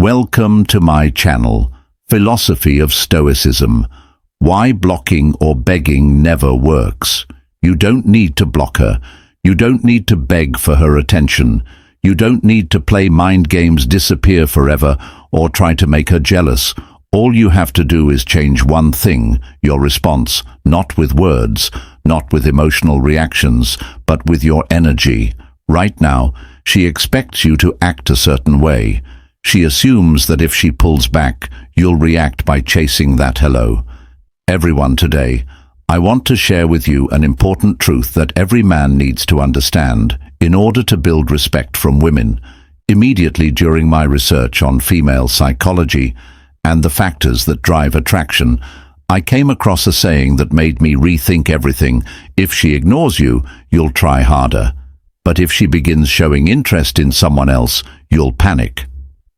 Welcome to my channel, Philosophy of Stoicism. Why blocking or begging never works. You don't need to block her. You don't need to beg for her attention. You don't need to play mind games, disappear forever, or try to make her jealous. All you have to do is change one thing, your response, not with words, not with emotional reactions, but with your energy. Right now, she expects you to act a certain way. She assumes that if she pulls back, you'll react by chasing that hello. Everyone, today, I want to share with you an important truth that every man needs to understand in order to build respect from women. Immediately during my research on female psychology and the factors that drive attraction, I came across a saying that made me rethink everything. If she ignores you, you'll try harder. But if she begins showing interest in someone else, you'll panic.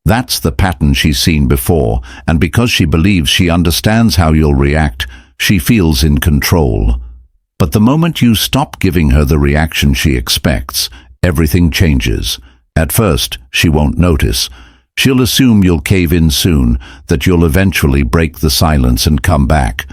That's the pattern she's seen before, and because she believes she understands how you'll react, she feels in control. But the moment you stop giving her the reaction she expects, everything changes. At first, she won't notice. She'll assume you'll cave in soon, that you'll eventually break the silence and come back.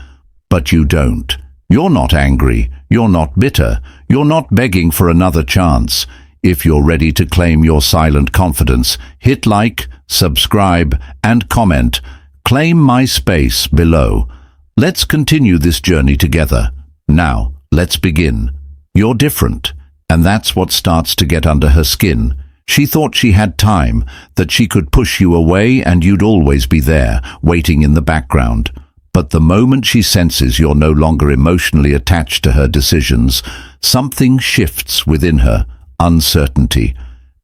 But you don't. You're not angry. You're not bitter. You're not begging for another chance. If you're ready to claim your silent confidence, hit like, subscribe, and comment. Claim my space below. Let's continue this journey together. Now, let's begin. You're different, and that's what starts to get under her skin. She thought she had time, that she could push you away and you'd always be there, waiting in the background. But the moment she senses you're no longer emotionally attached to her decisions, something shifts within her. Uncertainty.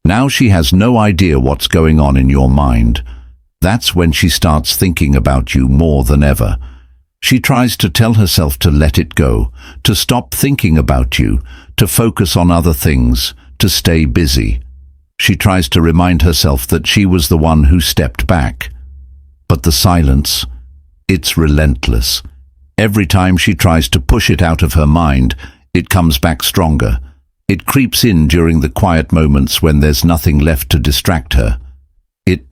Now she has no idea what's going on in your mind. That's when she starts thinking about you more than ever. She tries to tell herself to let it go, to stop thinking about you, to focus on other things, to stay busy. She tries to remind herself that she was the one who stepped back. But the silence, it's relentless. Every time she tries to push it out of her mind, it comes back stronger. It creeps in during the quiet moments when there's nothing left to distract her. It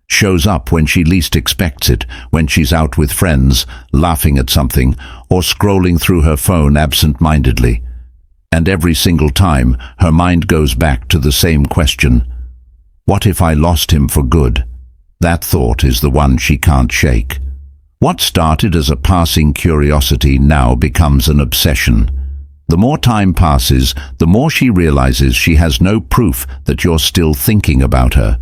shows up when she least expects it, when she's out with friends, laughing at something, or scrolling through her phone absent-mindedly. And every single time, her mind goes back to the same question. What if I lost him for good? That thought is the one she can't shake. What started as a passing curiosity now becomes an obsession. The more time passes, the more she realizes she has no proof that you're still thinking about her.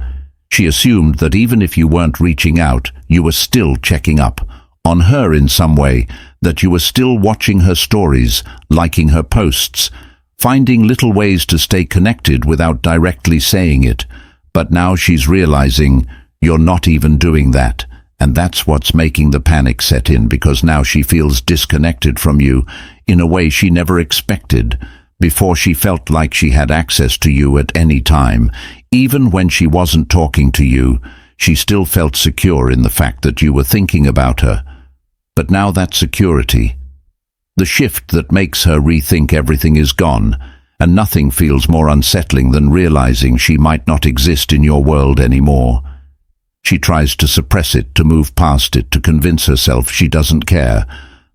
She assumed that even if you weren't reaching out, you were still checking up on her in some way, that you were still watching her stories, liking her posts, finding little ways to stay connected without directly saying it. But now she's realizing you're not even doing that. And that's what's making the panic set in, because now she feels disconnected from you in a way she never expected. Before, she felt like she had access to you at any time. Even when she wasn't talking to you, she still felt secure in the fact that you were thinking about her. But now that security, the shift that makes her rethink everything, is gone, and nothing feels more unsettling than realizing she might not exist in your world anymore. She tries to suppress it, to move past it, to convince herself she doesn't care.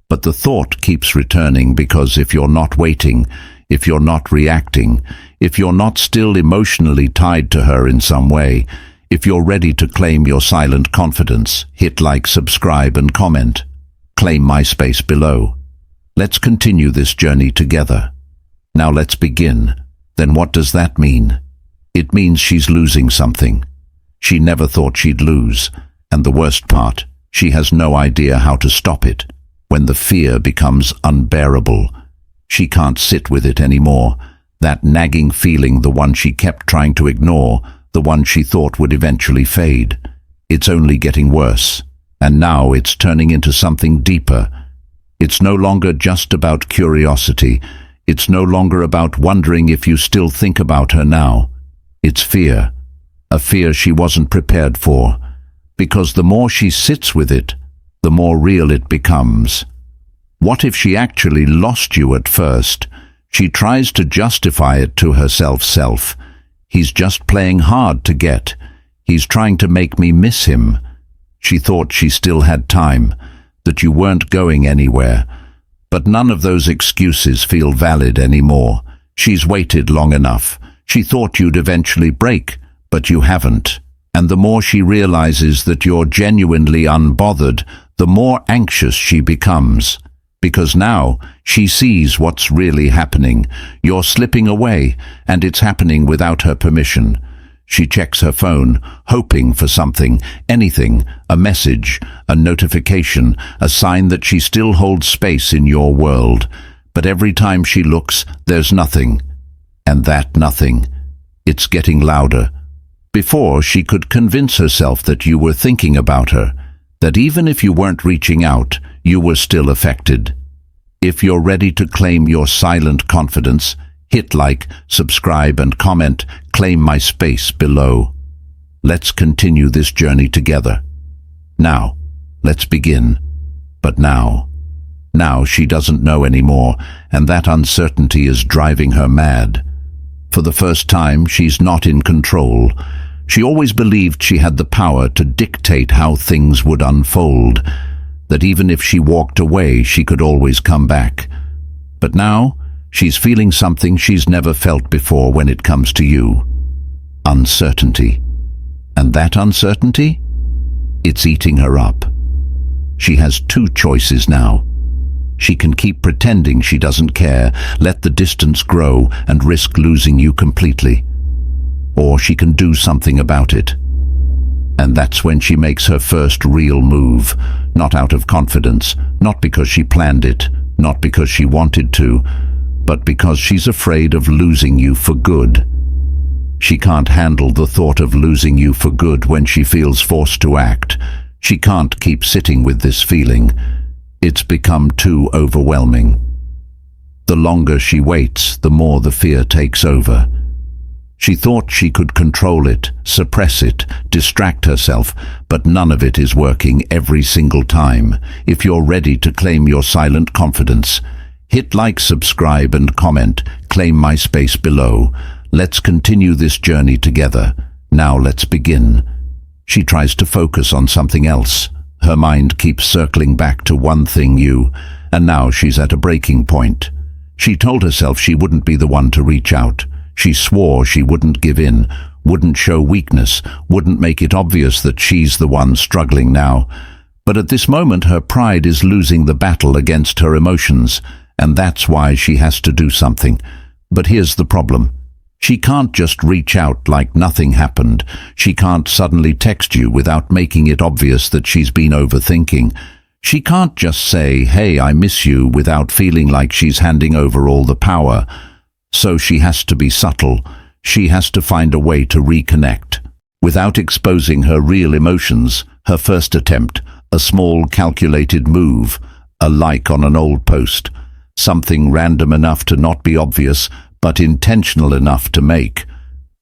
But the thought keeps returning, because if you're not waiting, if you're not reacting, if you're not still emotionally tied to her in some way, if you're ready to claim your silent confidence, hit like, subscribe, and comment. Claim my space below. Let's continue this journey together. Now let's begin. Then what does that mean? It means she's losing something she never thought she'd lose, and the worst part, she has no idea how to stop it. When the fear becomes unbearable, she can't sit with it anymore. That nagging feeling, the one she kept trying to ignore, the one she thought would eventually fade. It's only getting worse, and now it's turning into something deeper. It's no longer just about curiosity. It's no longer about wondering if you still think about her now. It's fear. A fear she wasn't prepared for, because the more she sits with it, the more real it becomes. What if she actually lost you at first? She tries to justify it to herself. He's just playing hard to get. He's trying to make me miss him. She thought she still had time, that you weren't going anywhere. But none of those excuses feel valid anymore. She's waited long enough. She thought you'd eventually break, but you haven't. And the more she realizes that you're genuinely unbothered, the more anxious she becomes. Because now she sees what's really happening. You're slipping away, and it's happening without her permission. She checks her phone, hoping for something, anything, a message, a notification, a sign that she still holds space in your world. But every time she looks, there's nothing. And that nothing, it's getting louder. Before, she could convince herself that you were thinking about her, that even if you weren't reaching out, you were still affected. If you're ready to claim your silent confidence, hit like, subscribe and comment, claim my space below. Let's continue this journey together. Now, let's begin. But now she doesn't know anymore, and that uncertainty is driving her mad. For the first time, she's not in control. She always believed she had the power to dictate how things would unfold, that even if she walked away, she could always come back. But now, she's feeling something she's never felt before when it comes to you. Uncertainty. And that uncertainty? It's eating her up. She has two choices now. She can keep pretending she doesn't care, let the distance grow, and risk losing you completely. Or she can do something about it. And that's when she makes her first real move, not out of confidence, not because she planned it, not because she wanted to, but because she's afraid of losing you for good. She can't handle the thought of losing you for good when she feels forced to act. She can't keep sitting with this feeling. It's become too overwhelming. The longer she waits, the more the fear takes over. She thought she could control it, suppress it, distract herself, but none of it is working every single time. If you're ready to claim your silent confidence, hit like, subscribe and comment, claim my space below. Let's continue this journey together. Now let's begin. She tries to focus on something else. Her mind keeps circling back to one thing new, and now she's at a breaking point. She told herself she wouldn't be the one to reach out. She swore she wouldn't give in, wouldn't show weakness, wouldn't make it obvious that she's the one struggling now. But at this moment her pride is losing the battle against her emotions, and that's why she has to do something. But here's the problem. She can't just reach out like nothing happened. She can't suddenly text you without making it obvious that she's been overthinking. She can't just say, "Hey, I miss you," without feeling like she's handing over all the power. So she has to be subtle. She has to find a way to reconnect. Without exposing her real emotions, her first attempt, a small calculated move, a like on an old post, something random enough to not be obvious, but intentional enough to make.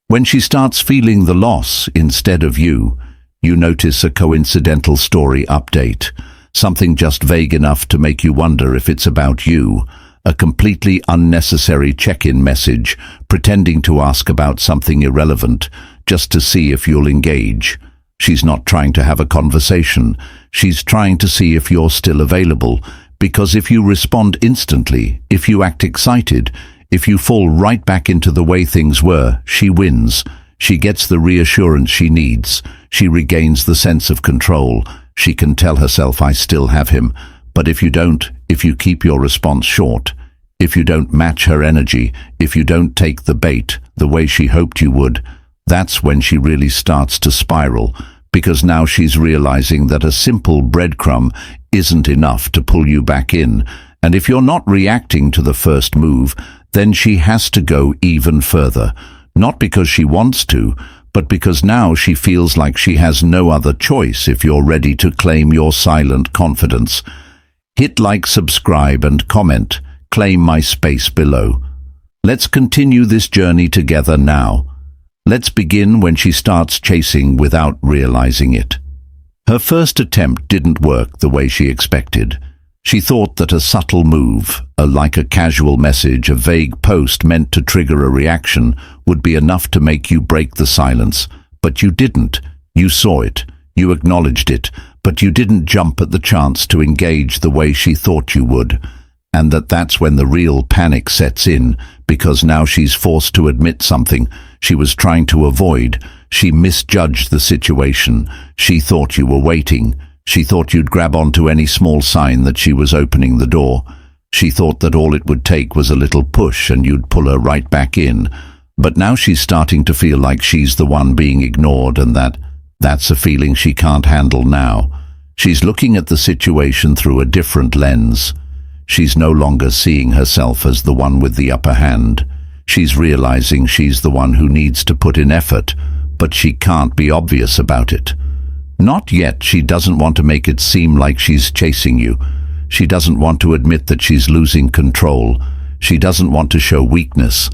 When she starts feeling the loss instead of you notice a coincidental story update, something just vague enough to make you wonder if it's about you, a completely unnecessary check-in message, pretending to ask about something irrelevant, just to see if you'll engage. She's not trying to have a conversation. She's trying to see if you're still available, because if you respond instantly, if you act excited, if you fall right back into the way things were, she wins. She gets the reassurance she needs. She regains the sense of control. She can tell herself, "I still have him." But if you don't, if you keep your response short, if you don't match her energy, if you don't take the bait the way she hoped you would, that's when she really starts to spiral, because now she's realizing that a simple breadcrumb isn't enough to pull you back in. And if you're not reacting to the first move, then she has to go even further, not because she wants to, but because now she feels like she has no other choice. If you're ready to claim your silent confidence, hit like, subscribe and comment, claim my space below. Let's continue this journey together now. Let's begin when she starts chasing without realizing it. Her first attempt didn't work the way she expected. She thought that a subtle move, like a casual message, a vague post meant to trigger a reaction, would be enough to make you break the silence. But you didn't. You saw it, you acknowledged it, but you didn't jump at the chance to engage the way she thought you would. And that's when the real panic sets in, because now she's forced to admit something she was trying to avoid. She misjudged the situation. She thought you were waiting. She thought you'd grab onto any small sign that she was opening the door. She thought that all it would take was a little push and you'd pull her right back in. But now she's starting to feel like she's the one being ignored, and that's a feeling she can't handle now. She's looking at the situation through a different lens. She's no longer seeing herself as the one with the upper hand. She's realizing she's the one who needs to put in effort, but she can't be obvious about it. Not yet. She doesn't want to make it seem like she's chasing you. She doesn't want to admit that she's losing control. She doesn't want to show weakness.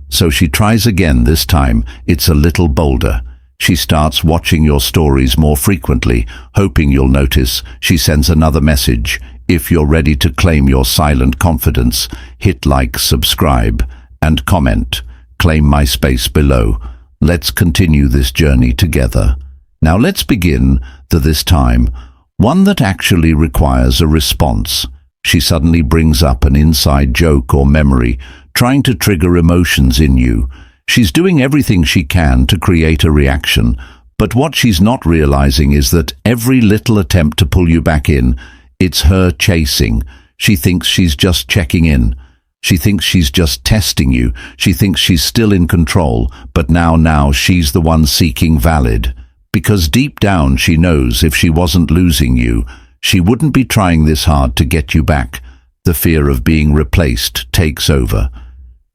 So she tries again. This time, it's a little bolder. She starts watching your stories more frequently, hoping you'll notice. She sends another message. If you're ready to claim your silent confidence, hit like, subscribe, and comment. Claim my space below. Let's continue this journey together. Now let's begin, this time, one that actually requires a response. She suddenly brings up an inside joke or memory, trying to trigger emotions in you. She's doing everything she can to create a reaction, but what she's not realizing is that every little attempt to pull you back in, it's her chasing. She thinks she's just checking in. She thinks she's just testing you. She thinks she's still in control, but now she's the one seeking valid. Because deep down she knows if she wasn't losing you, she wouldn't be trying this hard to get you back. The fear of being replaced takes over.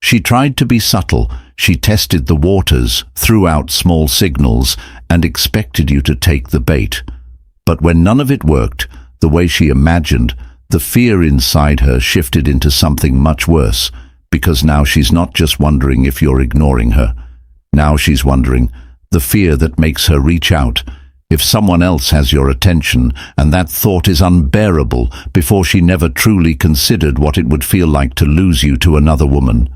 She tried to be subtle. She tested the waters, threw out small signals, and expected you to take the bait. But when none of it worked the way she imagined, the fear inside her shifted into something much worse, because now she's not just wondering if you're ignoring her. Now she's wondering, the fear that makes her reach out, if someone else has your attention, and that thought is unbearable before she never truly considered what it would feel like to lose you to another woman.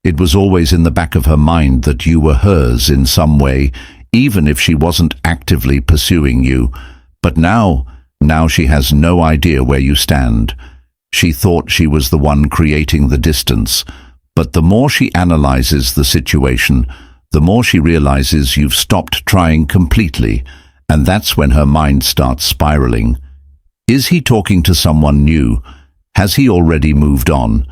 It was always in the back of her mind that you were hers in some way, even if she wasn't actively pursuing you. But now she has no idea where you stand. She thought she was the one creating the distance, but the more she analyzes the situation, the more she realizes you've stopped trying completely, and that's when her mind starts spiraling. Is he talking to someone new? Has he already moved on?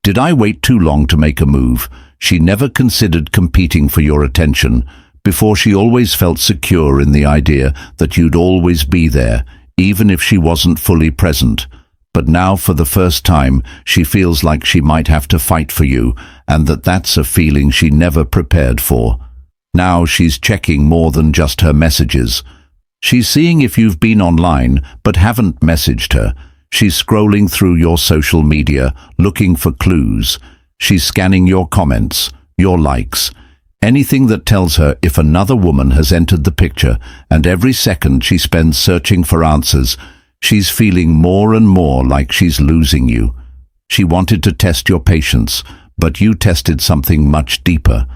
Did I wait too long to make a move? She never considered competing for your attention. Before, she always felt secure in the idea that you'd always be there, even if she wasn't fully present. But now, for the first time, she feels like she might have to fight for you, and that's a feeling she never prepared for. Now she's checking more than just her messages. She's seeing if you've been online but haven't messaged her. She's scrolling through your social media, looking for clues. She's scanning your comments, your likes, anything that tells her if another woman has entered the picture, and every second she spends searching for answers, she's feeling more and more like she's losing you. She wanted to test your patience, but you tested something much deeper,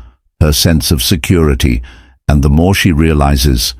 her sense of security, and the more she realizes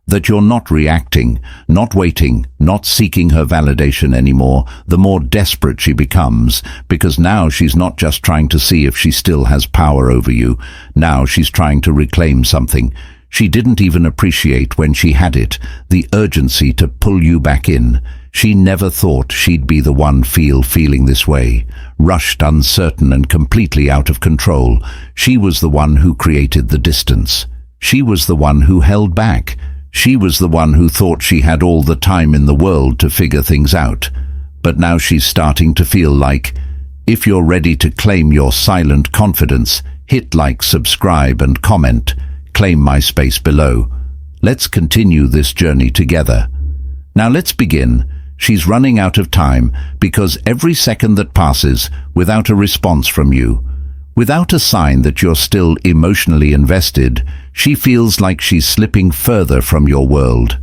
that you're not reacting, not waiting, not seeking her validation anymore, the more desperate she becomes, because now she's not just trying to see if she still has power over you. Now she's trying to reclaim something she didn't even appreciate when she had it, the urgency to pull you back in. She never thought she'd be the one feeling this way, rushed, uncertain, and completely out of control. She was the one who created the distance. She was the one who held back. She was the one who thought she had all the time in the world to figure things out. But now she's starting to feel like, if you're ready to claim your silent confidence, hit like, subscribe, and comment. Claim my space below. Let's continue this journey together. Now let's begin. She's running out of time, because every second that passes without a response from you, without a sign that you're still emotionally invested, she feels like she's slipping further from your world.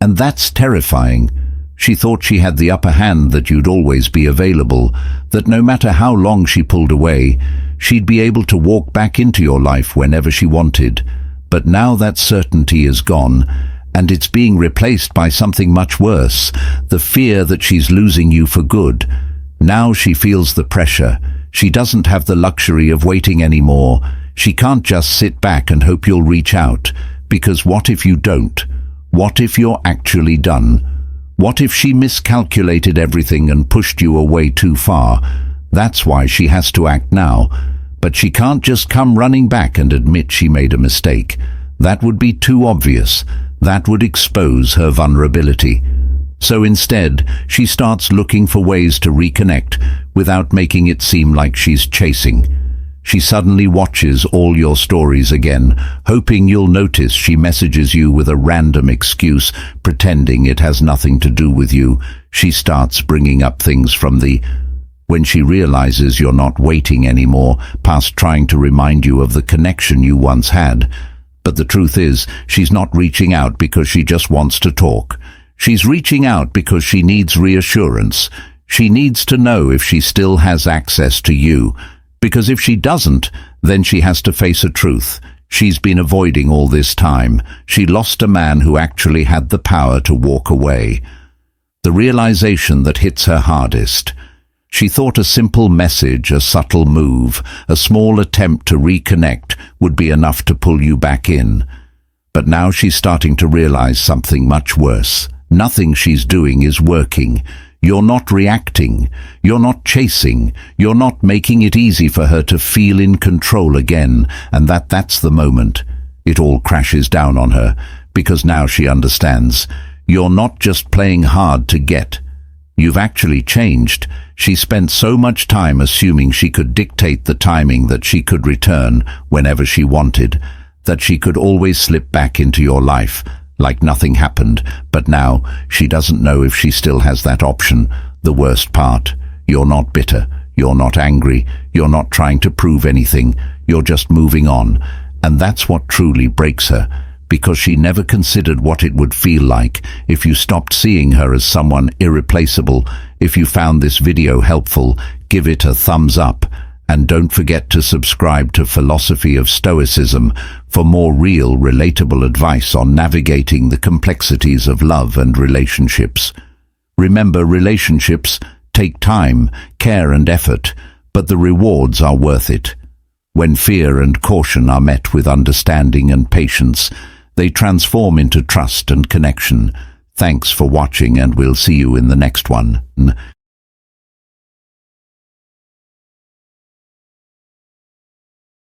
And that's terrifying. She thought she had the upper hand, that you'd always be available, that no matter how long she pulled away, she'd be able to walk back into your life whenever she wanted. But now that certainty is gone, and it's being replaced by something much worse, the fear that she's losing you for good. Now she feels the pressure. She doesn't have the luxury of waiting anymore. She can't just sit back and hope you'll reach out, because what if you don't? What if you're actually done? What if she miscalculated everything and pushed you away too far? That's why she has to act now. But she can't just come running back and admit she made a mistake. That would be too obvious. That would expose her vulnerability. So instead, she starts looking for ways to reconnect without making it seem like she's chasing. She suddenly watches all your stories again, hoping you'll notice she messages you with a random excuse, pretending it has nothing to do with you. She starts bringing up things from when she realizes you're not waiting anymore, past trying to remind you of the connection you once had. But the truth is, she's not reaching out because she just wants to talk. She's reaching out because she needs reassurance. She needs to know if she still has access to you. Because if she doesn't, then she has to face a truth. She's been avoiding all this time. She lost a man who actually had the power to walk away. The realization that hits her hardest. She thought a simple message, a subtle move, a small attempt to reconnect would be enough to pull you back in. But now she's starting to realize something much worse. Nothing she's doing is working. You're not reacting. You're not chasing. You're not making it easy for her to feel in control again. And that's the moment it all crashes down on her, because now she understands. You're not just playing hard to get. You've actually changed. She spent so much time assuming she could dictate the timing, that she could return whenever she wanted, that she could always slip back into your life like nothing happened. But now she doesn't know if she still has that option. The worst part, you're not bitter, you're not angry, you're not trying to prove anything, you're just moving on. And that's what truly breaks her, because she never considered what it would feel like if you stopped seeing her as someone irreplaceable. If you found this video helpful, give it a thumbs up, and don't forget to subscribe to Philosophy of Stoicism for more real, relatable advice on navigating the complexities of love and relationships. Remember, relationships take time, care and effort, but the rewards are worth it. When fear and caution are met with understanding and patience, they transform into trust and connection. Thanks for watching, and we'll see you in the next one.